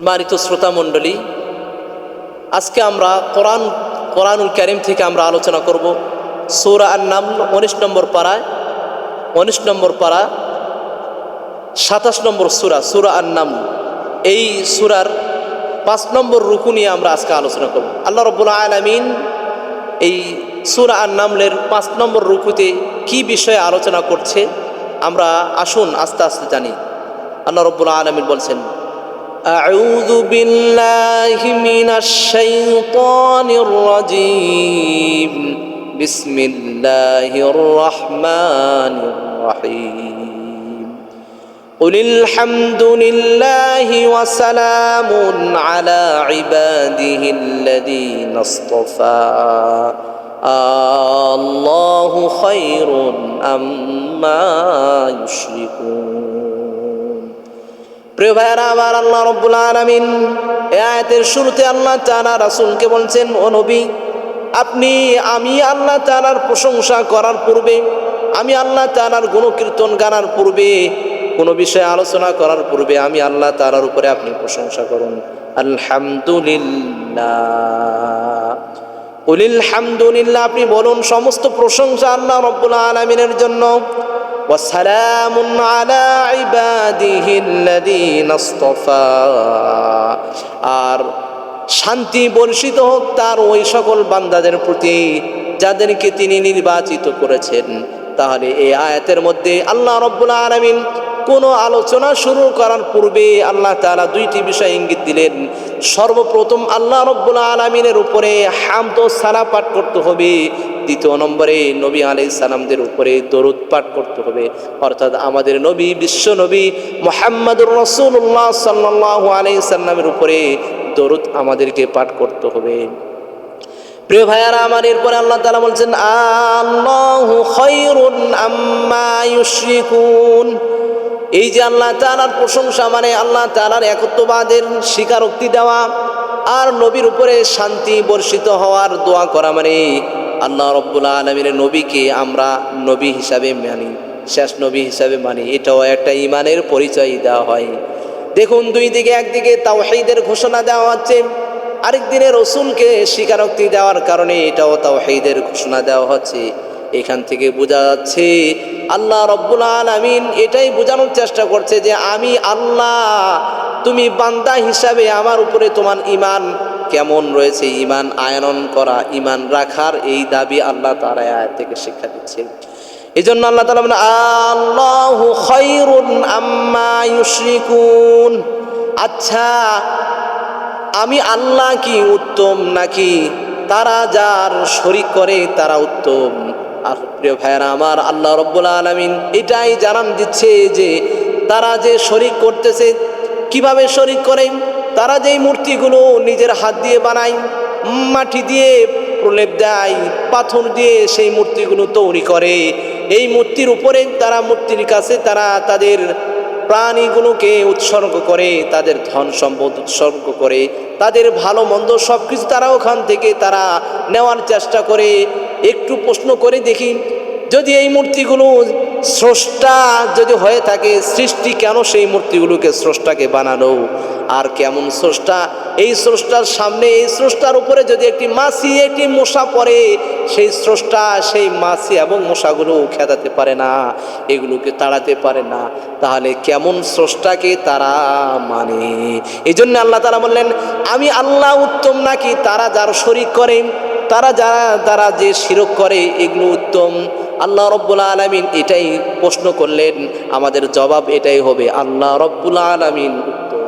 সম্মানিত শ্রোতা মণ্ডলী, আজকে আমরা কোরআনুল কারীম থেকে আমরা আলোচনা করব সূরা আন-নামল 19 নম্বর পারা 27 নম্বর সূরা আন-নামল। এই সূরার 5 নম্বর রুকু নিয়ে আমরা আজকে আলোচনা করব। আল্লাহ রাব্বুল আলামিন এই সূরা আন-নামলের 5 নম্বর রুকুতে কি বিষয়ে আলোচনা করছে আমরা আসুন আস্তে আস্তে জানি। আল্লাহ রাব্বুল আলামিন বলছেন, أعوذ بالله من الشيطان الرجيم بسم الله الرحمن الرحيم قل الحمد لله وسلام على عباده الذين اصطفى الله خير أما يشركون। প্রিয় ভাইরা আমার, আল্লাহ রাব্বুল আলামিন এই আয়াতের শুরুতে আল্লাহ তাআলা রাসূলকে বলছেন, ও নবী, আমি আল্লাহ তাআলার প্রশংসা করার পূর্বে, আমি আল্লাহ তাআলার গুণকীর্তন গানার পূর্বে, কোনো বিষয়ে আলোচনা করার পূর্বে আমি আল্লাহ তাআলার উপরে আপনি প্রশংসা করুন। আলহামদুলিল্লাহ, কুলিল হামদুলিল্লাহ, আপনি বলুন সমস্ত প্রশংসা আল্লাহ রাব্বুল আলামিনের জন্য। ওয়াসালামুন আলা ইবাদিহিল্লাযীনা ইসতাফা, আর শান্তি বর্ষিত হোক তার ওই সকল বান্দাদের প্রতি যাদেরকে তিনি নির্বাচিত করেছেন। তাহলে এই আয়াতের মধ্যে আল্লাহ রাব্বুল আলামিন কোনো আলোচনা শুরু করার পূর্বে আল্লাহ তাআলা দুইটি বিষয় ইঙ্গিত দিলেন। সর্বপ্রথম আল্লাহ রাব্বুল আলামিনের উপরে হামদ ও সালাত পাঠ করতে হবে। দ্বিতীয় নম্বরে নবী আলাইহিস সালামদের উপরে দরুদ পাঠ করতে হবে, অর্থাৎ আমাদের নবী, বিশ্ব নবী মুহাম্মদুর রাসূলুল্লাহ সাল্লাল্লাহু আলাইহি সাল্লামের উপরে দরুদ আমাদেরকে পাঠ করতে হবে। প্রিয় ভাইয়ারা আমার, এরপরে আল্লাহ তাআলা বলছেন, আল্লাহু খায়রুন আম্মা ইউশরিকুন। এই যে আল্লাহ তাআলার প্রশংসা, মানে আল্লাহ তাআলার একত্ববাদের স্বীকারোক্তি দেওয়া আর নবীর উপরে শান্তি বর্ষিত হওয়ার দোয়া করা, মানে আল্লাহ রাব্বুল আলামিনের নবীকে আমরা নবী হিসাবে মানি, শেষ নবী হিসাবে মানি। এটাও একটা ঈমানের পরিচয় দেওয়া হয়। দেখুন, দুই দিকে, একদিকে তাওহীদের ঘোষণা দেওয়া হচ্ছে, আরেক দিনে রসুলকে স্বীকারোক্তি দেওয়ার কারণে এটাও তাওহীদের ঘোষণা দেওয়া হচ্ছে। এখান থেকে বোঝা যাচ্ছে আল্লাহ রাব্বুল আলামিন এটাই বোঝানোর চেষ্টা করছে যে আমি আল্লাহ, তুমি বান্দা হিসাবে আমার উপরে তোমার ঈমান কেমন রয়েছে, ঈমান আয়নন করা, ঈমান রাখার এই দাবি আল্লাহ তাআলা আয়াত থেকে শিক্ষা দিচ্ছে। এই জন্য আল্লাহ তাআলা বলেন, আল্লাহু খায়রুন আম্মা ইউশরিকুন। আচ্ছা, আমি আল্লাহ কি উত্তম নাকি তারা যার শরীক করে তারা উত্তম? আর প্রিয় ভাইরা আমার, আল্লাহ রাব্বুল আলামিন এটাই জানান দিচ্ছে যে তারা যে শরীক করতেছে, কিভাবে শরীক করে, তারা যেই মূর্তিগুলো নিজের হাত দিয়ে বানায়, মাটি দিয়ে প্রলেপ দেয়, পাথর দিয়ে সেই মূর্তিগুলো তৈরি করে, এই মূর্তির উপরে তারা, মূর্তির কাছে তারা তাদের প্রাণীগুলোকে উৎসর্গ করে, তাদের ধন সম্পদ উৎসর্গ করে, তাদের ভালো মন্দ সব কিছু তারা ওখান থেকে তারা নেওয়ার চেষ্টা করে। একটু প্রশ্ন করে দেখি, যদি এই মূর্তিগুলো স্রষ্টা যদি হয়ে থাকে, সৃষ্টি কেন সেই মূর্তিগুলোকে স্রষ্টাকে বানালো? আর কেমন স্রষ্টা, এই স্রষ্টার সামনে, এই স্রষ্টার উপরে যদি একটি মাছি, একটি মশা পড়ে, সেই স্রষ্টা সেই মাছি এবং মশাগুলো খেদাতে পারে না, এগুলোকে তাড়াতে পারে না, তাহলে কেমন স্রষ্টাকে তারা মানে? এই জন্য আল্লাহ তাআলা বললেন, আমি আল্লাহ উত্তম নাকি তারা যার শরীক করে, তারা যে শিরক করে, এগুলো উত্তম? আল্লাহ রাব্বুল আলামিন এটাই প্রশ্ন করলেন, আমাদের জবাব এটাই হবে, আল্লাহ রাব্বুল আলামিন উত্তম।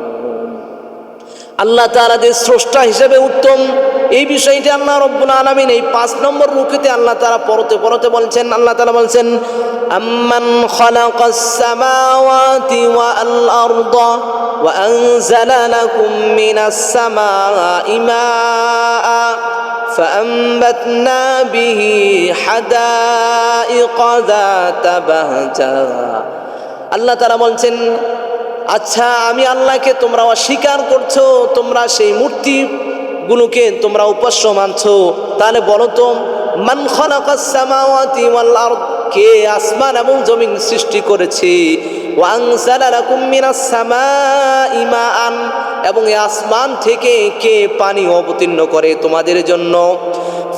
আল্লাহ তাআলা যে স্রষ্টা হিসেবে উত্তম, এই বিষয়টি আল্লাহ রাব্বুল আলামিন এই 5 নম্বর রুকুতে আল্লাহ তাআলা পরতে বলছেন। আল্লাহ তাআলা বলছেন, আম্মান খালাকাস সামাওয়াতি ওয়াল আরদা ওয়া আনজালা লাকুম মিনাস সামাই মাআ فأنبتنا به حدائق ذات بهجة। আল্লাহ তাআলা বলছেন, আচ্ছা, আমি আল্লাহকে তোমরা অস্বীকার করছো, তোমরা সেই মূর্তিগুলোকে তোমরা উপাস্য মানছো, তাহলে বলো তো, মান খালাকাস সামাওয়াতি ওয়াল আরদ, কে আসমান এবং জমিন সৃষ্টি করেছে? ওয়া আনজালা লাকুম মিনাস সামাই মাআন, এবং এই আসমান থেকে কে পানি অবতীর্ণ করে তোমাদের জন্য।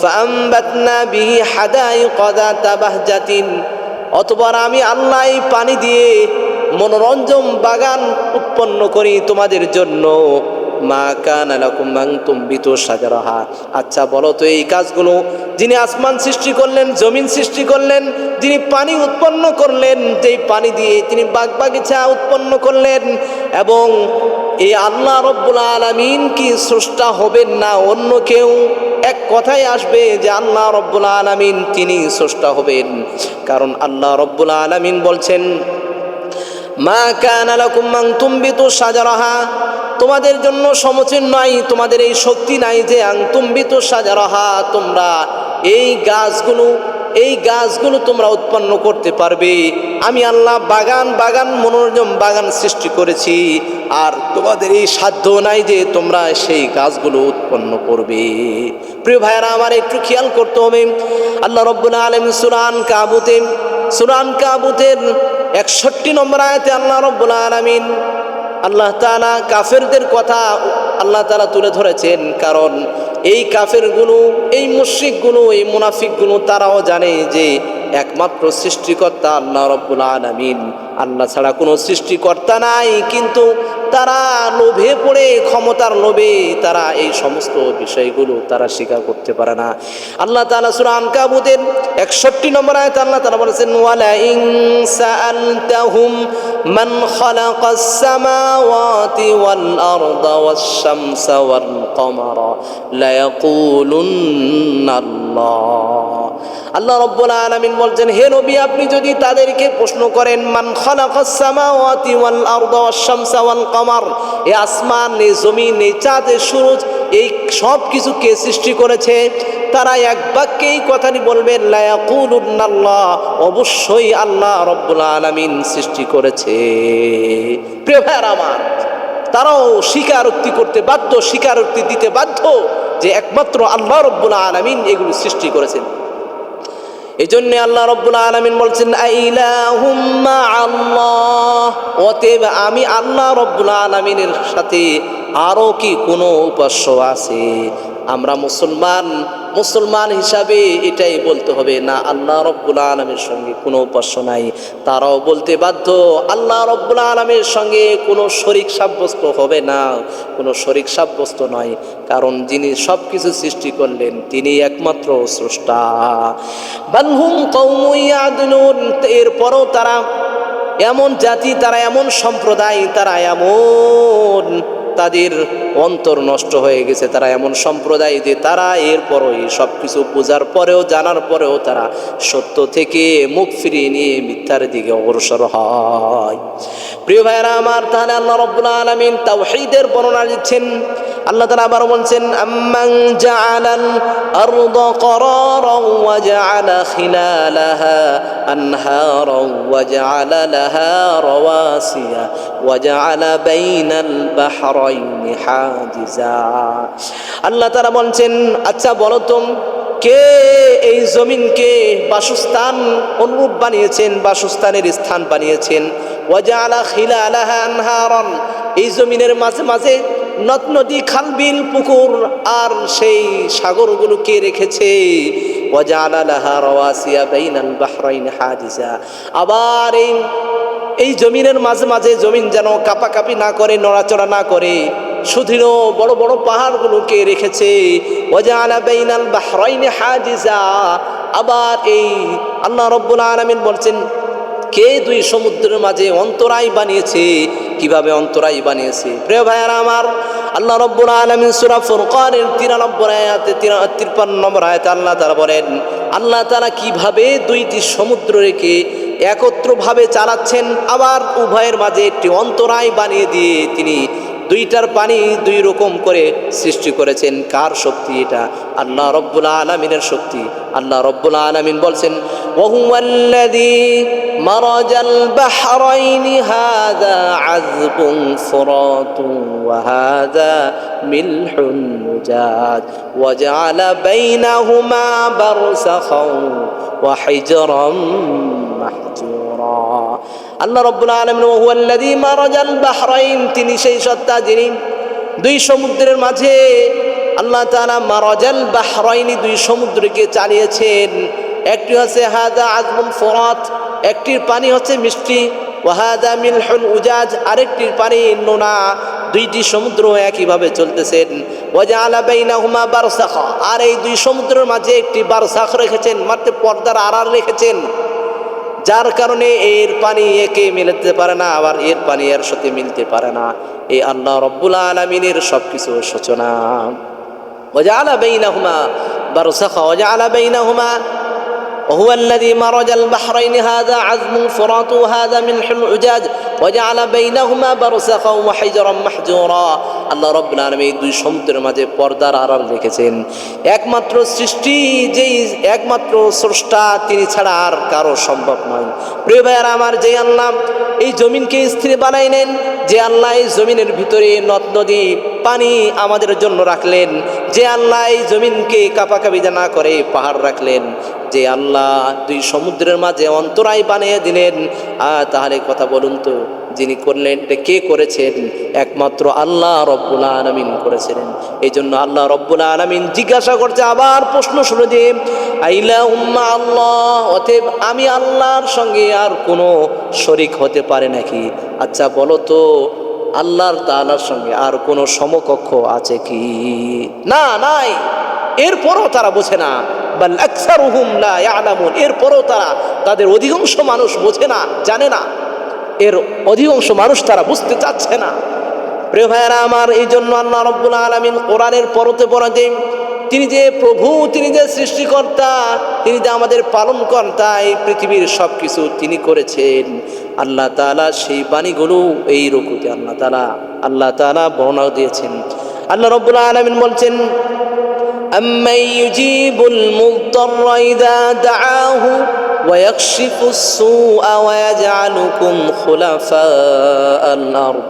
ফাআমবাতনা বিহি হাদাইকা যাতা বাহজাতিন, অতঃপর আমি আল্লাহ এই পানি দিয়ে মনোরঞ্জন বাগান উৎপন্ন করি তোমাদের জন্য। মা কানা লাকুম আন তুমবিতু শাজারাহা, আচ্ছা বলো তো এই কাজগুলো যিনি আসমান সৃষ্টি করলেন, জমিন সৃষ্টি করলেন, যিনি পানি উৎপন্ন করলেন, যেই পানি দিয়ে তিনি বাগবাগিচা উৎপন্ন করলেন, এবং এই আল্লাহ রব্বুল আলামিন কি স্রষ্টা হবেন না অন্য কেউ? এক কথাই আসবে যে আল্লাহ রব্বুল আলামিন তিনি স্রষ্টা হবেন। কারণ আল্লাহ রব্বুল আলামিন বলছেন মা কানা লাকুম আন তুমবিতু শাজারাহা, তোমাদের জন্য সমীচীন নয়, তোমাদের এই শক্তি নাই যে আন তুমবিতু শাজারাহা, তোমরা এই গাছগুলো তোমরা উৎপন্ন করতে পারবে। আমি আল্লাহ বাগান মনোরঞ্জন বাগান সৃষ্টি করেছি, আর তোমাদের এই সাধ্য নাই যে তোমরা সেই গাছগুলো উৎপন্ন করবে। প্রিয় ভাইয়েরা আমার, একটু খেয়াল করতে হবে। আল্লাহ রব্বুল আলামিন সূরা আনকাবুতের 61 নম্বর আয়াতে আল্লাহ রব্বুল আলামিন আল্লাহ তাআলা কাফেরদের কথা আল্লাহ তাআলা তুলে ধরেছেন। কারণ এই কাফেরগুলো, এই মুশরিকগুলো, এই মুনাফিকগুলো তারাও জানে যে একমাত্র সৃষ্টিকর্তা আল্লাহ রব্বুল আলামিন, আল্লাহ ছাড়া কোনো সৃষ্টিকর্তা নাই। কিন্তু তারা লোভে পড়ে, ক্ষমতার লোভে তারা এই সমস্ত বিষয়গুলো তারা স্বীকার করতে পারে না। আল্লাহ তাআলা সূরা আনকাবুতের 61 নম্বর আয়াতে আল্লাহ তাআলা বলেছেন ওয়ালা ইন সাআলতাহুম মান খালাকাস সামাওয়াতি ওয়াল আরদা ওয়াশ শামসা ওয়াল কমারা লা ইয়াকুলুন্না আল্লাহ। আল্লাহ রব্বুল আলামিন বলছেন, হে নবী, আপনি যদি তাদেরকে প্রশ্ন করেন মান খালাকাস সামাওয়াতি ওয়াল আরদা ওয়াশ শামসা ওয়াল কমার, এই আসমান, এই জমিন, এই চাঁদ, এই সূরজ, এই সব কিছু কে সৃষ্টি করেছে, তারা এক বাক্যেই কথাটি বলবেন লা ইয়াকুলুন্না আল্লাহ, অবশ্যই আল্লাহ রব্বুল আলামিন সৃষ্টি করেছে। প্রিয় ভাইরা আমার, তারাও স্বীকারোক্তি করতে বাধ্য, স্বীকারোক্তি দিতে বাধ্য যে একমাত্র আল্লাহ রব্বুল আলামিন এগুলো সৃষ্টি করেছেন। এই জন্য আল্লাহ রব্বুল আলামিন বলছেন আইলাহুম মাআল্লাহ, অতএব আমি আল্লাহ রব্বুল আলামিনের সাথে আরও কি কোনো উপাস্য আছে? আমরা মুসলমান হিসাবে এটাই বলতে হবে, না আল্লাহ রব্বুল আলামিনের সঙ্গে কোনো উপাস্য নাই। তারাও বলতে বাধ্য আল্লাহ রব্বুল আলামিনের সঙ্গে কোনো শরীক সাব্যস্ত হবে না, কোনো শরীক সাব্যস্ত নয়। কারণ যিনি সব কিছু সৃষ্টি করলেন তিনি একমাত্র স্রষ্টা। বালহুম কওমুন ইয়াদুলুন, এরপরও তারা এমন জাতি, তারা এমন সম্প্রদায়, তারা এমন, তাদের অন্তর নষ্ট হয়ে গেছে, তারা এমন সম্প্রদায় যে তারা এরপরও সব কিছু বোঝার পরেও, জানার পরেও তারা সত্য থেকে মুখ ফিরিয়ে নিয়ে মিথ্যার দিকে অগ্রসর হয়। প্রিয় ভাইরা আমার, তাহলে আল্লাহ রব্বুল আলামিন তাওহীদের বর্ণনা দিচ্ছেন। আল্লাহ তাআলা আবার বলছেন আম্মান জাআলাল আরদা ক্বারারান ওয়া জাআলা খিলালাহা আনহারান ওয়া জাআলা লাহা রাওয়াসিয়া ওয়া জাআলা বাইনাল বাহরাইনি হাজিজা। আল্লাহ তাআলা বলছেন, আচ্ছা বলো তো কে এই জমিনকে বাসস্থান অনুরূপ বানিয়েছেন, বাসস্থানের স্থান বানিয়েছেন। ওয়া জাআলা খিলালাহা আনহারান, এই জমিনের মাঝে মাঝে নদ নদী, খাল বিল, পুকুর আর সেই সাগরগুলো কে রেখেছে। ওয়া জাআলা লাহা রাওয়াসিয়া বাইনাল বাহরাইনি হাজিজা, আবার এই জমিনের মাঝে মাঝে জমিন যেন কাঁপাকাঁপি না করে, নড়াচড়া না করে, সুদৃঢ় বড় বড় পাহাড়গুলোকে রেখেছে। ওয়া জাআলা বাইনাল বাহরাইনি হাজিজা, আবার এই আল্লাহ রব্বুল আলামিন বলছেন কে দুই সমুদ্রের মাঝে অন্তরায় বানিয়েছে। কিভাবে অন্তরায় বানিয়েছে? প্রিয় ভাইয়ারা আমার, আল্লাহ রব্বুল আলামিন সূরা ফুরকানের 53 নম্বর আয়াতে আল্লাহ তাআলা বলেন, আল্লাহ তাআলা কিভাবে দুইটি সমুদ্র রেখে একত্রভাবে চালাচ্ছেন, আবার উভয়ের মাঝে একটি অন্তরায় বানিয়ে দিয়ে তিনি দুইটার পানি দুই রকম করে সৃষ্টি করেছেন। কার শক্তি এটা? আল্লাহ রব্বুল আলামিনের শক্তি। আল্লাহ রব্বুল আলামিন বলছেন ওয়াহুয়াল্লাযী মারাজাল বাহরাইনি হাযা আযবুন ফুরাতুন ওয়া হাযা মিলহুন মুজাজ ওয়া জাআলা বাইনাহুমা বারযাখান ওয়া হিজরান মাহজুরা। আল্লাহ রাব্বুল আলামিন হুয়াল্লাযী মারাজাল বাহরাইন, তিনি সেই সত্তা যিনি দুই সমুদ্রের মাঝে আল্লাহ তাআলা মারাজাল বাহরাইনি দুই সমুদ্রকে চালিয়েছেন। একটি হচ্ছে হাদা আযবুন ফুরাত, একটির পানি হচ্ছে মিষ্টি, ওয়া হাদা মিলহুন উজাজ, আরেকটির পানি নোনা। দুইটি সমুদ্র একইভাবে চলতেছেন। ওয়া জাআলা বাইনাহুমা বারযাখা, আর এই দুই সমুদ্রের মাঝে একটি বারযাখ রেখেছেন, মাত্র পর্দার আড়াল রেখেছেন, যার কারণে এর পানি একে মিলতে পারে না, আবার এর পানি এর সাথে মিলতে পারে না। এই আল্লাহ রাব্বুল আলামিনের সবকিছু সূচনা। ওয়াজআলা বাইনাহুমা বারযাখা ওয়াজআলা বাইনাহুমা وهو الذي مرج البحرين هذا عذب فرات وهذا ملح عجاج وجعل بينهما برزخا وحجرا محجورا। আল্লাহ রাব্বুল আলামিন দুই সমুদ্রের মাঝে পর্দার আড়াল রেখেছেন। একমাত্র সৃষ্টি, যেই একমাত্র স্রষ্টা, তিনি ছাড়া আর কারো সম্ভব নয়। প্রিয় ভাইয়ারা আমার, যে আল্লাহ এই জমিনকে স্থির বানাইলেন, যে আল্লাহ এই জমিনের ভিতরে নদ নদী পানি আমাদের জন্য রাখলেন, যে আল্লাহ এই জমিনকে কাঁপাকাঁপি না করে পাহাড় রাখলেন, যে আল্লাহ দুই সমুদ্রের মাঝে অন্তরায় বানিয়ে দিলেন, তাহলে কথা বলুন তো, যিনি করলেন এটা কে করেছেন? একমাত্র আল্লাহ রব্বুল আলামিন করেছিলেন। এই জন্য আল্লাহ রব্বুল আলামিন জিজ্ঞাসা করছে, আবার প্রশ্ন শুনে যে আইলাহুম্মা আল্লাহ, অতএব আমি আল্লাহর সঙ্গে আর কোনো শরীক হতে পারে নাকি? আচ্ছা বলো তো, আল্লাহর তাআলার সঙ্গে আর কোনো সমকক্ষ আছে কি? না, নাই। এরপরও তারা বোঝে না। বাল আকসারুহুম লা ইয়ালামুন, এরপরও তাদের অধিকাংশ মানুষ বোঝে না, জানে না। এর অধিকাংশ মানুষ তারা বুঝতে চাচ্ছে না। প্রিয় ভাইয়েরা আমার, এই জন্য আল্লাহ রাব্বুল আলামিন কোরআনের পরতে পরতে তিনি যে প্রভু, তিনি যে সৃষ্টিকর্তা, তিনি যে আমাদের পালনকর্তা, এই পৃথিবীর সব কিছু তিনি করেছেন। আল্লাহ তাআলা সেই বাণীগুলো এই রুকুতে আল্লাহ তাআলা বর্ণনা দিয়েছেন। আল্লাহ রাব্বুল আলামিন বলছেন, أَمَّنْ يُجِيبُ الْمُضْطَرَّ إِذَا دَعَاهُ وَيَكْشِفُ السُّوءَ وَيَجْعَلُكُمْ خُلَفَاءَ الْأَرْضِ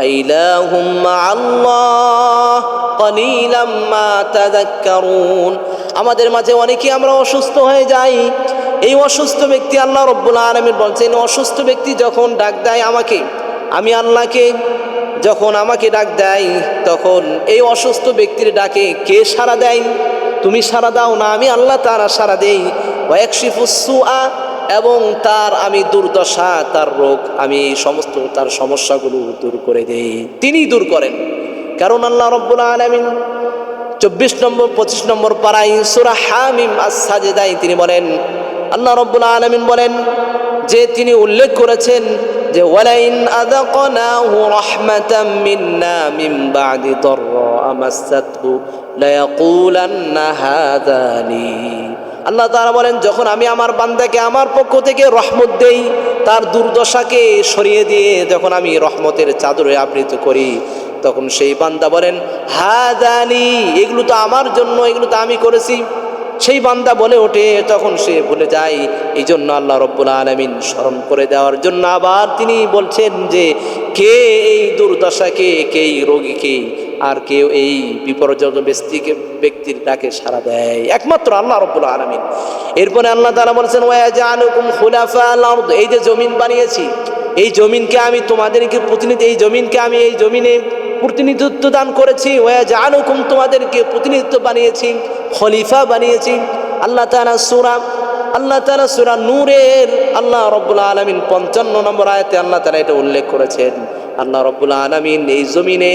أَإِلَٰهٌ مَّعَ اللَّهِ قَلِيلًا مَّا تَذَكَّرُونَ। আমাদের মাঝে অনেকেই আমরা অসুস্থ হয়ে যাই। এই অসুস্থ ব্যক্তি, আল্লাহ রাব্বুল আলামিন বলছেন, অসুস্থ ব্যক্তি যখন ডাক দেয় আমাকে, আমি আল্লাহকে, যখন আমাকে ডাক দেয়, তখন এই অসুস্থ ব্যক্তির ডাকে কে সাড়া দেয়? তুমি সাড়া দাও না, আমি আল্লাহ তাআলা সাড়া দেই। ওয়ায়াকশিফুস সুআ, এবং তার আমি দুর্দশা, তার রোগ, আমি সমস্ত তার সমস্যাগুলো দূর করে দেই, তিনি দূর করেন। কারণ আল্লাহ রাব্বুল আলামিন 24 নম্বর 25 নম্বর পারায় সূরা হামিম আস-সাজদায় তিনি বলেন, আল্লাহ রাব্বুল আলামিন বলেন যে তিনি উল্লেখ করেছেন যে ওয়ালাইন আযাকনাহু রাহমাতাম মিন্না মিন বা'দি দাররা মাসাতহু লায়াকুলান্না হাযা লি। আল্লাহ তাআলা বলেন, যখন আমি আমার বান্দাকে আমার পক্ষ থেকে রহমত দেই, তার দুর্দশাকে সরিয়ে দিয়ে যখন আমি রহমতের চাদরে আবৃত করি, তখন সেই বান্দা বলেন হাযা লি, এগুলো তো আমার জন্য, এগুলো তো আমি করেছি। সেই বান্দা বলে ওঠে, তখন সে ভুলে যায়। এই জন্য আল্লাহ রাব্বুল আলামিন স্মরণ করে দেওয়ার জন্য আবার তিনি বলছেন যে কে এই দুর্দশাকে, কে এই রোগীকে, আর কেউ এই বিপর্যস্ত ব্যক্তির ডাকে সাড়া দেয়? একমাত্র আল্লাহ রাব্বুল আলামিন। এরপরে আল্লাহ তাআলা বলেছেন ওয়াজালুকুম খুলাফাল আরদ, এই যে জমিন বানিয়েছি, এই জমিনকে আমি তোমাদেরকে প্রতিনিধি, এই জমিনকে আমি এই জমিনে প্রতিনিধিত্ব দান করেছি। ওয়াজালুকুম, তোমাদেরকে প্রতিনিধিত্ব বানিয়েছি, খলিফা বানিয়েছি। আল্লাহ তাআলা সূরা নূরের আল্লাহ রাব্বুল আলামিন 55 নম্বর আয়াতে আল্লাহ তাআলা এটা উল্লেখ করেছেন। আল্লাহ রাব্বুল আলামিন এই জমিনে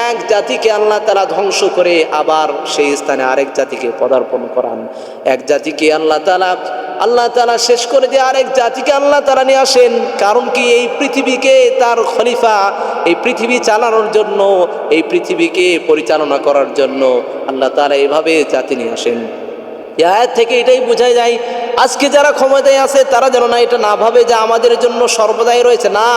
এক জাতিকে আল্লাহ তাআলা ধ্বংস করে আবার সেই স্থানে আরেক জাতিকে পদার্পণ করান। এক জাতিকে আল্লাহ তাআলা শেষ করে দিয়ে আরেক জাতিকে আল্লাহ তাআলা নিয়ে আসেন। কারণ কি? এই পৃথিবীকে তার খলিফা, এই পৃথিবী চালানোর জন্য, এই পৃথিবীকে পরিচালনা করার জন্য আল্লাহ তাআলা এইভাবে জাতি নিয়ে আসেন। এই আয়াত থেকে এটাই বোঝা যায়, আজকে যারা ক্ষমতায় আছে তারা যেন না এটা না ভাবে যে আমাদের জন্য সর্বদাই রয়েছে। না,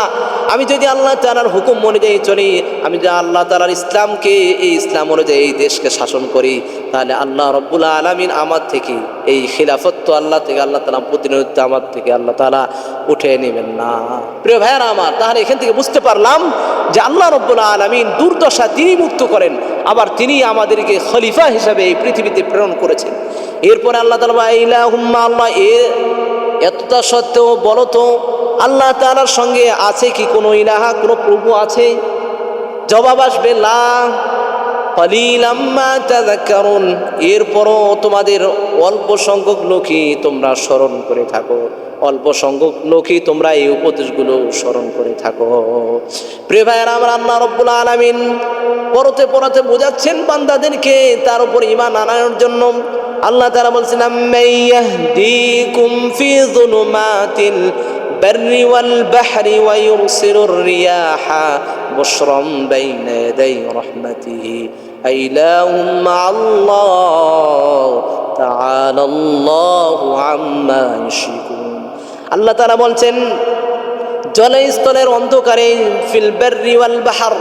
আমি যদি আল্লাহ তাআলার হুকুম অনুযায়ী চলি, আমি যদি আল্লাহ তাআলার ইসলামকে, এই ইসলাম অনুযায়ী এই দেশকে শাসন করি, তাহলে আল্লাহ রাব্বুল আলামিন আমার থেকে এই খিলাফত আল্লাহ তাআলা প্রতিনিধিত্ব আমার থেকে আল্লাহ তাআলা উঠে নেবেন না। প্রিয় ভাইয়ারা আমার, তাহলে এখান থেকে বুঝতে পারলাম যে আল্লাহ রাব্বুল আলামিন দুর্দশা তিনি মুক্ত করেন, আবার তিনি আমাদেরকে খলিফা হিসাবে এই পৃথিবীতে প্রেরণ করেছেন। এরপরে আল্লাহ তাআলা ইলাহুম্মা, আল্লাহ এতটা সত্ত্বেও বলো তো আল্লাহ তাআলার সঙ্গে আছে কি কোনো ইলাহা, কোনো প্রভু আছে? জবাব আসবে লা। কালিলাম মা তাযাক্কারুন, এরপরও তোমাদের অল্প সংখ্যক লোকই তোমরা স্মরণ করে থাকো, অল্প সংখ্যক লোকই তোমরা এই উপদেশগুলো স্মরণ করে থাকো। প্রিয় ভাইয়েরা আমার, আল্লাহ রাব্বুল আলামিন পরতে পরতে বোঝাচ্ছেন বান্দাদেরকে তার উপর ঈমান আনার জন্য। আল্লাহ তাআলা বলছেন আম্মাইয়াহদিকুম ফি যুলুমাতিল বাররি ওয়াল বাহরি ওয়া ইউরসিলুর রিয়াহা বুশরাম বাইনা ইয়াদাই রাহমাতিহি আইলাহুম মা'আল্লাহ তাআলাল্লাহু আম্মা ইউশরিকুন। আল্লাহ তাআলা বলছেন জলস্থলের অন্ধকারে ফিল বাররি ওয়াল বাহর,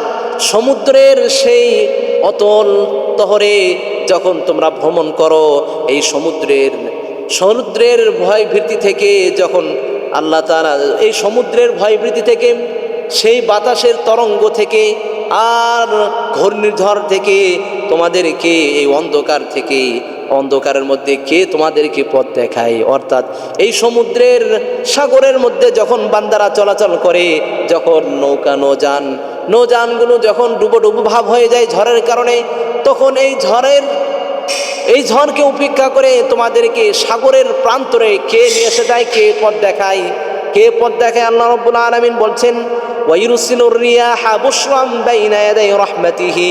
সমুদ্রের সেই অতল তহরে যখন তোমরা ভ্রমণ করো, এই সমুদ্রের ভয় ভীতি থেকে যখন আল্লাহ তাআলা এই সমুদ্রের ভয় ভীতি থেকে, সেই বাতাসের তরঙ্গ থেকে আর ঘূর্ণিঝড় থেকে তোমাদেরকে এই অন্ধকারের মধ্যে কে তোমাদেরকে পথ দেখায়? অর্থাৎ এই সাগরের মধ্যে যখন বান্দারা চলাচল করে, যখন নৌযানগুলো যখন ডুবো ভাব হয়ে যায় ঝড়ের কারণে, তখন এই ঝড়কে উপেক্ষা করে তোমাদেরকে সাগরের প্রান্তরে কে নিয়ে এসে যায়? কে পথ দেখায়? আল্লাহ রাব্বুল আলামিন বলছেন ওয়াইরুসিলুর রিয়াহা বুশরাম বাইনা ইয়াদাই রাহমাতিহি,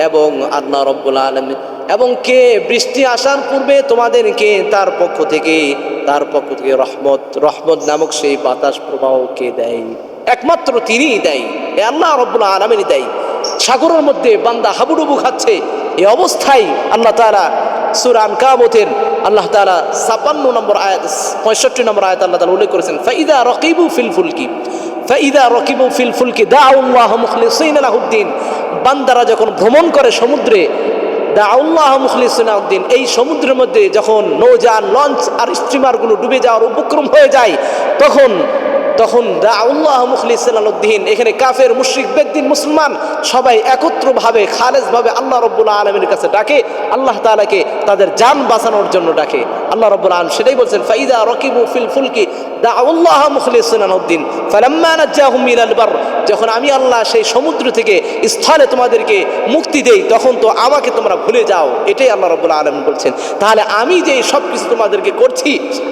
এবং আল্লাহ রাব্বুল আলামিন এবং কে বৃষ্টি আসার পূর্বে তোমাদেরকে তার পক্ষ থেকে রহমত নামক সেই বাতাস প্রবাহ কে দেয়? একমাত্র তিনিই দেয়, এ আল্লাহ রাব্বুল আলামিনই দেয়। সাগরের মধ্যে বান্দা হাবুডুবু খাচ্ছে, এই অবস্থায় আল্লাহ তাআলা সূরা আনকাবুতের আল্লাহ তাআলা ৫৬ নম্বর আয়াত ৬৫ নম্বর আয়াত আল্লাহ তাআলা উল্লেখ করেছেন ফাইদা রাকিবু ফিল ফুলকি দাউল্লাহ মুখলিসিনা লাহুদ্দিন। বান্দারা যখন ভ্রমণ করে সমুদ্রে, দাউল্লাহ মুখলিসিনা লাহুদ্দিন, এই সমুদ্রের মধ্যে যখন নৌযান, লঞ্চ আর স্টিমারগুলো ডুবে যাওয়ার উপক্রম হয়ে যায়, তখন দাউল্লাহ মুখলিসিনা লাহুদ্দিন, এখানে কাফের, মুশরিক, বেদ্দিন, মুসলমান সবাই একত্রভাবে খালেসভাবে আল্লাহ রাব্বুল আলামিনের কাছে ডাকে, আল্লাহ তাআলাকে তাদের জান বাঁচানোর জন্য ডাকে। আল্লাহ রাব্বুল আলামিন সেটাই বলছেন ফাইদা রাকিবু ফিল ফুলকি দাউল্লাহ মুখলিসিনা লাহুদ্দিন ফালাম্মা নাজ্জাহুম ইলাল বার, যখন আমি আল্লাহ সেই সমুদ্র থেকে স্থলে তোমাদেরকে মুক্তি দেই, তখন তো আমাকে তোমরা ভুলে যাও। এটাই আল্লাহ রাব্বুল আলামিন বলছেন। তাহলে আমি যে সব কিছু তোমাদেরকে করছি,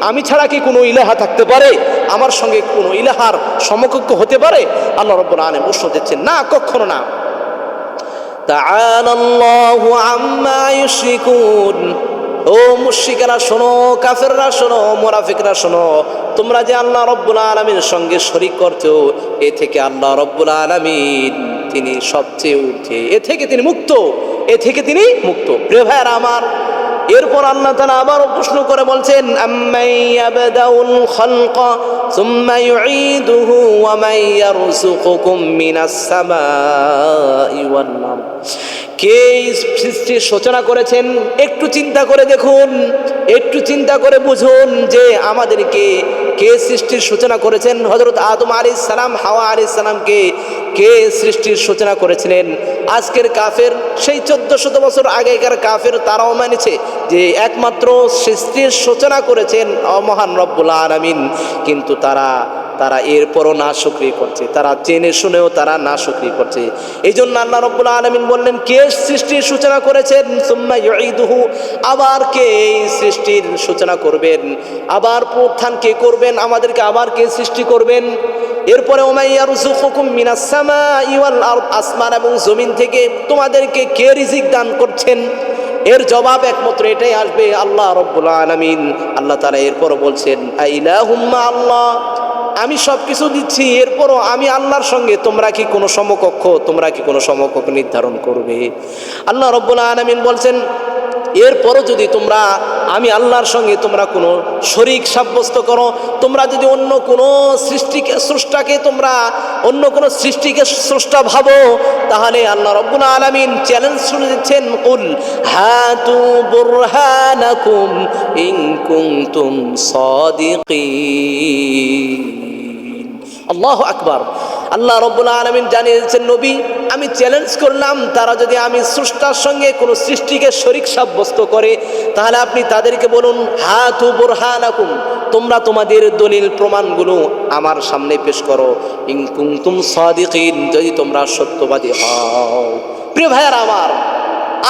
আমি ছাড়া কি কোনো ইলাহা থাকতে পারে? আমার সঙ্গে কোনো ইলাহার সমকক্ষ হতে পারে? আল্লাহ রাব্বুল আলামিন উত্তর দিচ্ছেন না, কখনো না। তাআলাল্লাহু আম্মা ইউশরিকুন। ও মুশরিকেরা শোনো, কাফেররা শোনো, মুনাফিকরা শোনো, তোমরা যে আল্লাহ রাব্বুল আলামিনের সঙ্গে শরীক করছো, এ থেকে আল্লাহ রাব্বুল আলামিন তিনি সবচেয়ে ঊর্ধ্বে, এ থেকে তিনি মুক্ত। প্রিয় ভাইয়েরা আমার, এরপর আল্লাহ তাআলা আবারও প্রশ্ন করে বলছেন আম্মাই ইয়াবদাউল খালকা সুম্মা ইউঈদুহু ওয়া মান ইয়ারযুকুকুম মিনাস সামাই ওয়াল আরদ। কে সৃষ্টির সূচনা করেছেন? একটু চিন্তা করে দেখুন, একটু চিন্তা করে বুঝুন যে আমাদেরকে কে সৃষ্টির সূচনা করেছেন। হযরত আদম আলাইহিস সালাম, হাওয়া আলাইহিস সালামকে কে সৃষ্টির সূচনা করেছিলেন? আজকের কাফের, সেই 1400 বছর আগেকার কাফের, তারাও মানেছে যে একমাত্র সৃষ্টির সূচনা করেছেন মহান রব্বুল আলামিন, কিন্তু তারা এরপরও নাশুকরি করছে, তারা জেনে শুনেও তারা নাশুকরি করছে। এই জন্য আল্লাহ রব্বুল আলামিন বললেন কে সৃষ্টির সূচনা করেছেন, সুম্মা ইউঈদুহু, আবার কে এই সৃষ্টির সূচনা করবেন, আবার প্রত্যান কে করবেন, আমাদেরকে আবার কে সৃষ্টি করবেন। এরপরে ওয়া মান ইয়ারযুকুকুম মিনাস সামাই ওয়াল আরদ, আসমান এবং জমিন থেকে তোমাদেরকে কে রিজিক দান করছেন? এর জবাব একমাত্র এটাই আসবে, আল্লাহ রব্বুল আলামিন। আল্লাহ তাআলা এরপর বলছেন আইলাহুম মা আল্লাহ, আমি সব কিছু দিচ্ছি, এরপরও আমি আল্লাহর সঙ্গে তোমরা কি কোনো সমকক্ষ নির্ধারণ করবে? আল্লাহ রাব্বুল আলামিন বলছেন এরপরও যদি আমি আল্লাহর সঙ্গে তোমরা কোনো শরীক সাব্যস্ত করো, তোমরা যদি অন্য কোনো সৃষ্টিকে স্রষ্টা ভাবো, তাহলে আল্লাহ রাব্বুল আলামিন চ্যালেঞ্জ শুনে দিচ্ছেন কুল হাতু বুরহানাকুম ইন কুনতুম সাদিকিন। আল্লাহু আকবার। আল্লাহ রাব্বুল আলামিন জানিয়ে দিচ্ছেন নবী, আমি চ্যালেঞ্জ করলাম, তারা যদি আমি স্রষ্টার সঙ্গে কোনো সৃষ্টিকে শরীক সাব্যস্ত করে, তাহলে আপনি তাদেরকে বলুন হাতু বুরহানাকুম, তোমরা তোমাদের দলিল প্রমাণগুলো আমার সামনে পেশ করো, ইন কুনতুম সাদিকিন, যদি তোমরা সত্যবাদী হও। প্রিয় ভাইয়ারা আমার,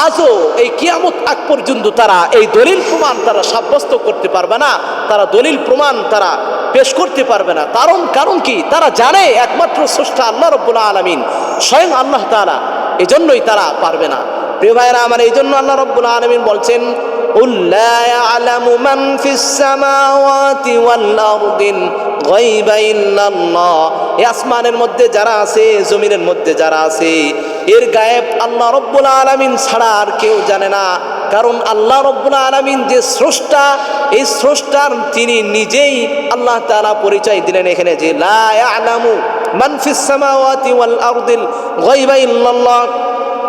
আজও এই কিয়ামত আগ পর্যন্ত তারা এই দলিল প্রমাণ তারা সাব্যস্ত করতে পারবে না, তারা দলিল প্রমাণ তারা পেশ করতে পারবে না। কারণ কি? তারা জানে একমাত্র স্রষ্টা আল্লাহ রাব্বুল আলামিন, স্বয়ং আল্লাহ তাআলা, এজন্যই তারা পারবে না। প্রিয় ভাইরা আমার, এই জন্য আল্লাহ রাব্বুল আলামিন বলছেন, কুল লা ইয়ালামু মান ফিস সামাওয়াতি ওয়াল আরদিল গায়বা ইল্লাল্লাহ। এই আসমানের মধ্যে যারা আছে, জমিনের মধ্যে যারা আছে, এর গায়েব আল্লাহ রাব্বুল আলামিন ছাড়া আর কেউ জানে না। কারণ আল্লাহ রাব্বুল আলামিন যে স্রষ্টা, এই স্রষ্টার তিনি নিজেই আল্লাহ তাআলা পরিচয় দিলেন এখানে, যে লা ইয়ালামু মান ফিস সামাওয়াতি ওয়াল আরদিল গায়বা ইল্লাল্লাহ।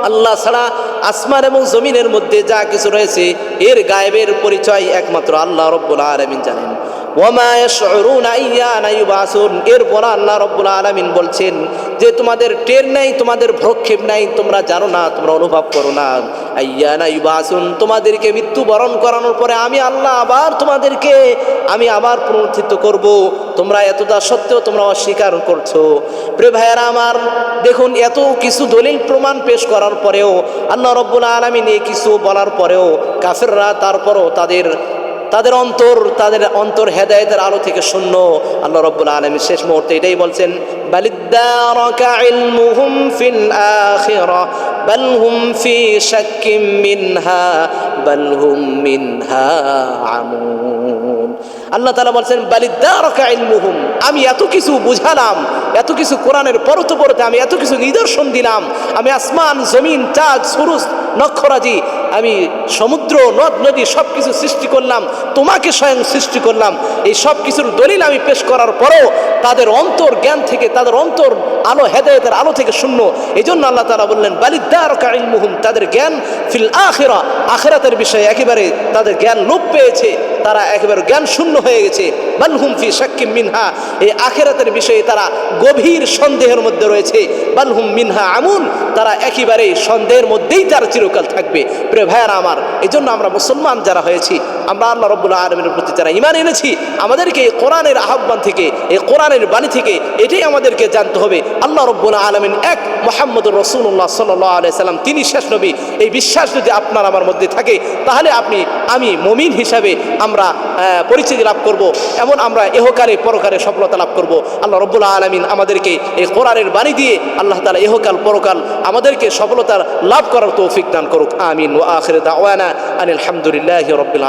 আল্লাহ ছাড়া আসমান এবং জমিনের মধ্যে যা কিছু রয়েছে এর গায়েবের পরিচয় একমাত্র আল্লাহ রাব্বুল আলামিন জানেন। ওয়ামা ইয়াশউরুনা আইয়ানা ইউবাসুন। এরপর আল্লাহ রাব্বুল আলামিন বলছেন যে তোমাদের টের নাই, তোমাদের ভ্রক্ষেপ নাই, তোমরা জানো না, তোমরা অনুভব করো না। আইয়ানা ইউবাসুন, তোমাদেরকে মৃত্যুবরণ করানোর পরে আমি আল্লাহ আমি আবার পুনরুত্থিত করব। তোমরা এতটা সত্ত্বেও তোমরা অস্বীকার করছো। প্রিয় ভাইয়েরা আমার, দেখুন এত কিছু দলিল প্রমাণ পেশ করার পরেও, আল্লাহ রাব্বুল আলামিন এই কিছু বলার পরেও কাফেররা তারপরও তাদের অন্তর হেদায়েতের আলো থেকে শূন্য। আল্লাহ রাব্বুল আলামিন শেষ মুহূর্তে এটাই বলছেন, বালিদ্দারাকা ইলমুহুম ফিল আখিরাহ বাল হুম ফি শাক্কিম মিনহা বাল হুম মিনহা আমুন। আল্লাহ তাআলা বলছেন, বালিদ্দারাকা ইলমুহুম, আমি এত কিছু বুঝালাম, এত কিছু কোরআনের পরতে আমি এত কিছু নিদর্শন দিলাম, আমি আসমান জমিন চাঁদ সূরজ নক্ষরাজি, আমি সমুদ্র নদ নদী সব কিছু সৃষ্টি করলাম, তোমাকে স্বয়ং সৃষ্টি করলাম। এই সব কিছুর দলিল আমি পেশ করার পরেও তাদের অন্তর জ্ঞান থেকে, তাদের অন্তর আলো হেদায়েতের আলো থেকে শূন্য। এই জন্য আল্লাহ তাআলা বললেন, বালিদ্দারাকা ইলমুহুম, তাদের জ্ঞান ফিল আখিরাহ, আখিরাতের বিষয়ে একেবারে তাদের জ্ঞান লোপ পেয়েছে, তারা একেবারে জ্ঞান শূন্য হয়ে গেছে। বাল হুম ফি শাক্কিম মিনহা, এই আখিরাতের বিষয়ে তারা গভীর সন্দেহের মধ্যে রয়েছে। বাল হুম মিনহা আমুন, তারা একেবারে সন্দেহের মধ্যেই তারা চিরকাল থাকবে। প্রিয় ভাইয়ারা আমার, এই জন্য আমরা মুসলমান যারা হয়েছি, আমরা আল্লাহ রাব্বুল আলামিনের প্রতি যারা ঈমান এনেছি, আমাদেরকে এই কোরআনের আহ্বান থেকে, এই কোরআনের বাণী থেকে এটাই আমাদেরকে জানতে হবে, আল্লাহ রাব্বুল আলামিন এক, মুহাম্মদুর রাসূলুল্লাহ সাল্লাল্লাহু আলাইহি সাল্লাম তিনি শেষ নবী। এই বিশ্বাস যদি আপনার আমার মধ্যে থাকে, তাহলে আমি মুমিন হিসাবে আমরা পরিচিতি লাভ করব, এমন আমরা ইহকালে পরকালে সফলতা লাভ করব। আল্লাহ রাব্বুল আলামিন আমাদেরকে এই কোরআনের বাণী দিয়ে আল্লাহ তাআলা ইহকাল পরকাল আমাদেরকে সফলতা লাভ করার তৌফিক দান করুক। আমিন। ওয়া আখিরু দাওয়ানা আনিল হামদুলিল্লাহি রাব্বিল আলামিন।